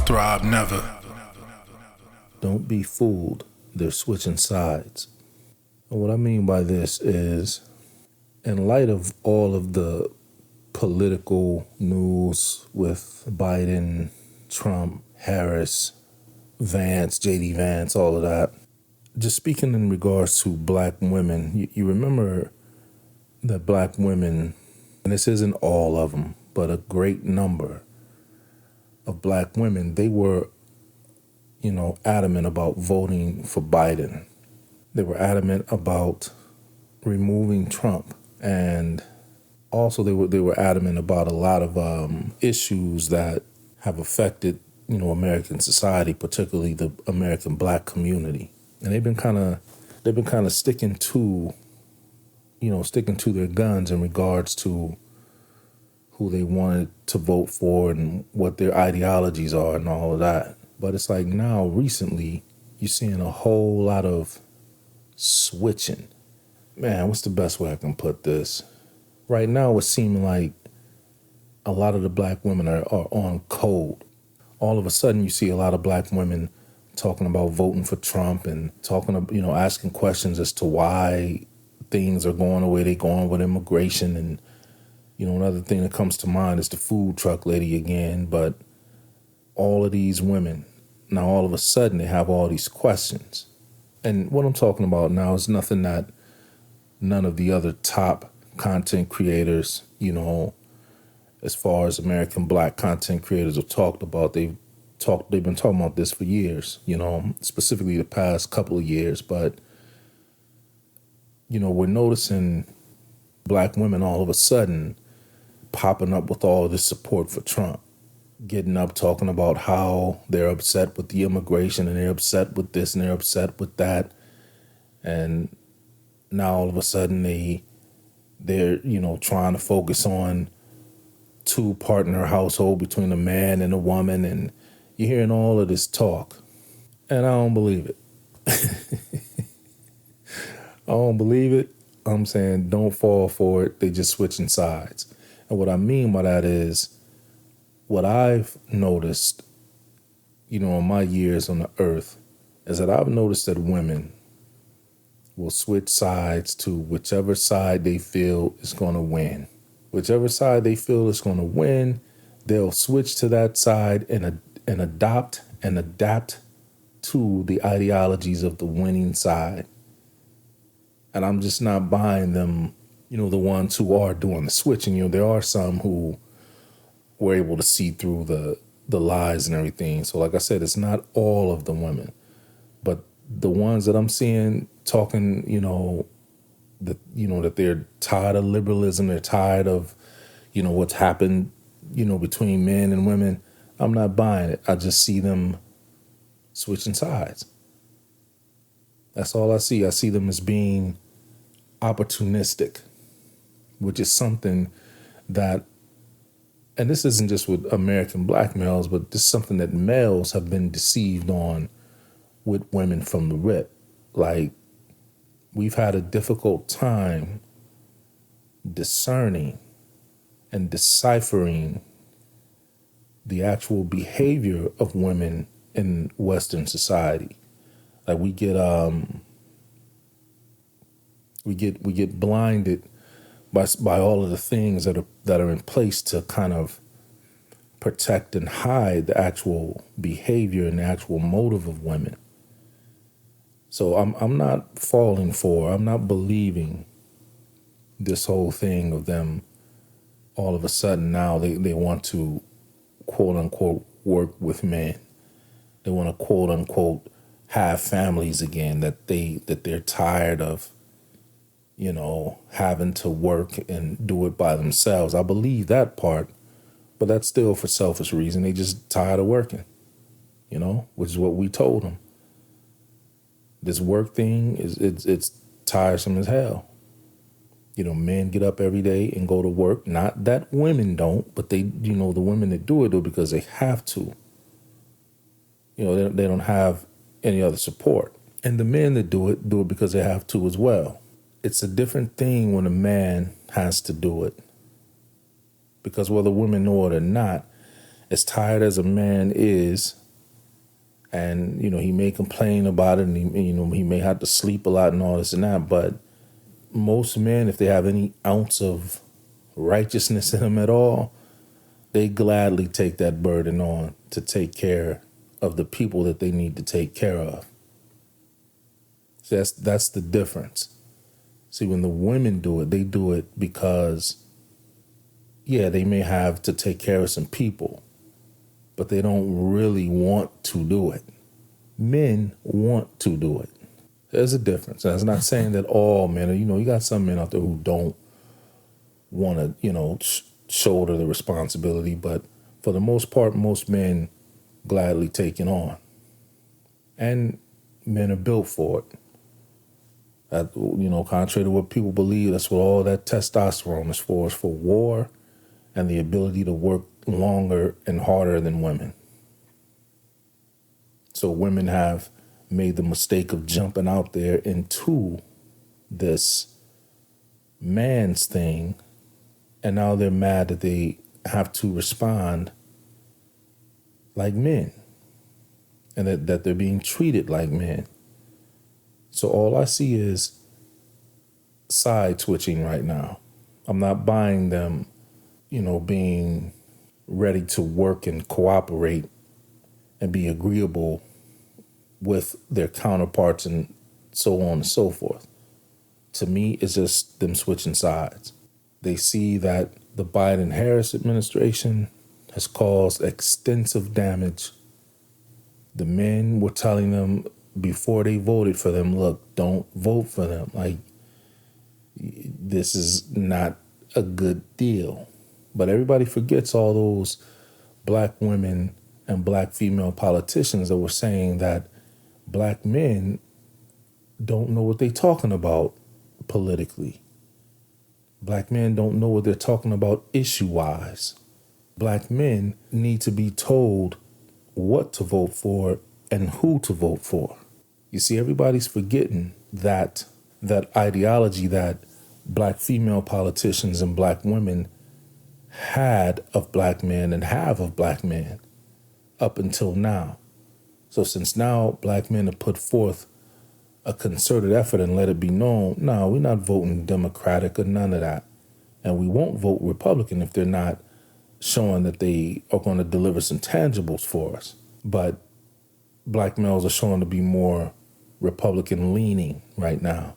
Throb never. Don't be fooled. They're switching sides. And what I mean by this is, in light of all of the political news with Biden, Trump, Harris, Vance, JD Vance, all of that, just speaking in regards to black women, you remember that black women, and this isn't all of them, but a great number of black women, they were, adamant about voting for Biden. They were adamant about removing Trump. And also they were adamant about a lot of issues that have affected, American society, particularly the American black community. And they've been kind of sticking to their guns in regards to who they wanted to vote for and what their ideologies are and all of that. But it's like now, recently, you're seeing a whole lot of switching. Man, what's the best way I can put this? Right now, it's seeming like a lot of the black women are on code. All of a sudden, you see a lot of black women talking about voting for Trump and asking questions as to why things are going the way they're going with immigration. And, another thing that comes to mind is the food truck lady again. But all of these women, now all of a sudden, they have all these questions. And what I'm talking about now is nothing that none of the other top content creators, as far as American black content creators have talked about. They've been talking about this for years, specifically the past couple of years. But, we're noticing black women all of a sudden popping up with all this support for Trump, getting up talking about how they're upset with the immigration and they're upset with this and they're upset with that. And now all of a sudden they're trying to focus on two-partner household between a man and a woman, and you're hearing all of this talk. And I don't believe it. I don't believe it. I'm saying don't fall for it. They just switching sides. And what I mean by that is what I've noticed, in my years on the earth, is that I've noticed that women will switch sides to whichever side they feel is going to win. Whichever side they feel is going to win, they'll switch to that side and adopt and adapt to the ideologies of the winning side. And I'm just not buying them, the ones who are doing the switching. There are some who were able to see through the lies and everything. So like I said, it's not all of the women, but the ones that I'm seeing talking, that they're tired of liberalism, they're tired of, what's happened, between men and women. I'm not buying it. I just see them switching sides. That's all I see. I see them as being opportunistic, which is something that, and this isn't just with American black males, but this is something that males have been deceived on with women from the rip. Like, we've had a difficult time discerning and deciphering the actual behavior of women in Western society. Like, we get blinded by all of the things that are in place to kind of protect and hide the actual behavior and the actual motive of women. So I'm not falling for, I'm not believing this whole thing of them all of a sudden now they want to quote unquote work with men. They want to quote unquote have families again, that they're tired of, having to work and do it by themselves. I believe that part, but that's still for selfish reason. They just tired of working, which is what we told them. This work thing it's tiresome as hell. Men get up every day and go to work. Not that women don't, but they, the women that do it because they have to. They don't have any other support. And the men that do it because they have to as well. It's a different thing when a man has to do it. Because whether women know it or not, as tired as a man is, and he may complain about it, and he may have to sleep a lot and all this and that, but most men, if they have any ounce of righteousness in them at all, they gladly take that burden on to take care of the people that they need to take care of. So that's the difference. See, when the women do it, they do it because, yeah, they may have to take care of some people, but they don't really want to do it. Men want to do it. There's a difference. That's not saying that all men are, you got some men out there who don't want to, shoulder the responsibility, but for the most part, most men gladly take it on. And men are built for it. Contrary to what people believe, that's what all that testosterone is for war and the ability to work longer and harder than women. So women have made the mistake of jumping out there into this man's thing, and now they're mad that they have to respond like men, and that they're being treated like men. So all I see is side switching right now. I'm not buying them, being ready to work and cooperate and be agreeable with their counterparts and so on and so forth. To me, it's just them switching sides. They see that the Biden-Harris administration has caused extensive damage. The men were telling them before they voted for them, look, don't vote for them. Like, this is not a good deal. But everybody forgets all those black women and black female politicians that were saying that black men don't know what they're talking about politically. Black men don't know what they're talking about issue-wise. Black men need to be told what to vote for and who to vote for. You see, everybody's forgetting that ideology that black female politicians and black women had of black men and have of black men up until now. So since now black men have put forth a concerted effort and let it be known, no, we're not voting Democratic or none of that. And we won't vote Republican if they're not showing that they are going to deliver some tangibles for us. But black males are showing to be more Republican leaning right now.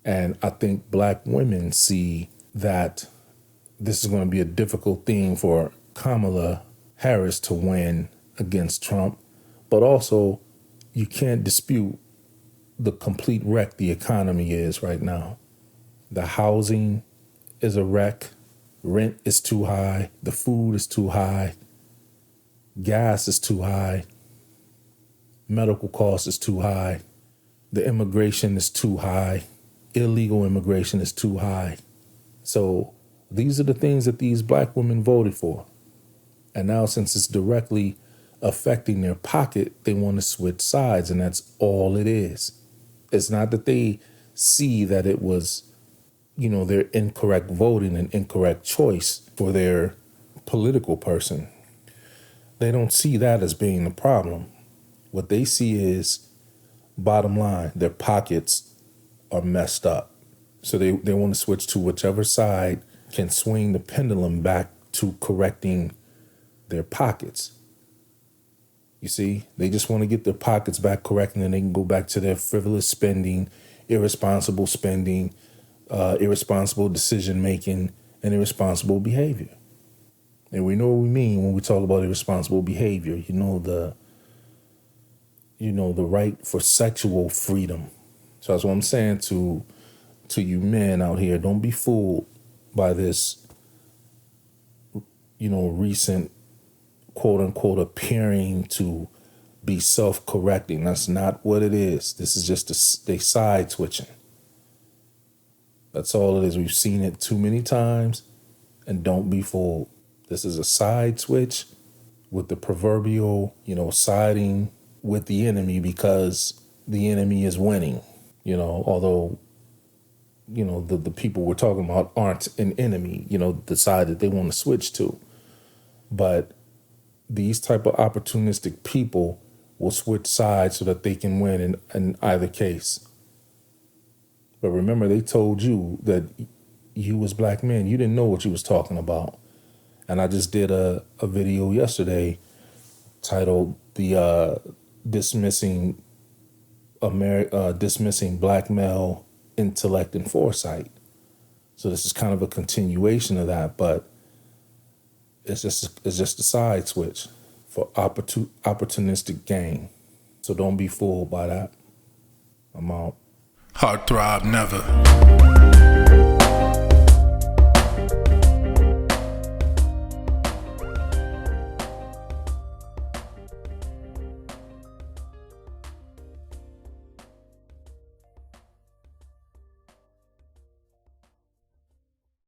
And I think black women see that this is going to be a difficult thing for Kamala Harris to win against Trump. But also, you can't dispute the complete wreck the economy is right now. The housing is a wreck. Rent is too high. The food is too high. Gas is too high. Medical costs is too high. The immigration is too high. Illegal immigration is too high. So these are the things that these black women voted for. And now since it's directly affecting their pocket, they want to switch sides, and that's all it is. It's not that they see that it was, their incorrect voting and incorrect choice for their political person. They don't see that as being the problem. What they see is, bottom line, their pockets are messed up. So they want to switch to whichever side can swing the pendulum back to correcting their pockets. You see, they just want to get their pockets back correct, and then they can go back to their frivolous spending, irresponsible spending, irresponsible decision-making, and irresponsible behavior. And we know what we mean when we talk about irresponsible behavior. The right for sexual freedom. So that's what I'm saying to you men out here. Don't be fooled by this, recent quote unquote appearing to be self-correcting. That's not what it is. This is just they side switching. That's all it is. We've seen it too many times, and don't be fooled. This is a side switch with the proverbial, siding with the enemy because the enemy is winning. Although, the people we're talking about aren't an enemy, the side that they want to switch to. But these type of opportunistic people will switch sides so that they can win in either case. But remember, they told you that you was black men. You didn't know what you was talking about. And I just did a video yesterday titled "The Dismissing Dismissing Black Male Intellect and Foresight." So this is kind of a continuation of that, but it's just a side switch for opportunistic gain. So don't be fooled by that. I'm out. Heart throb never.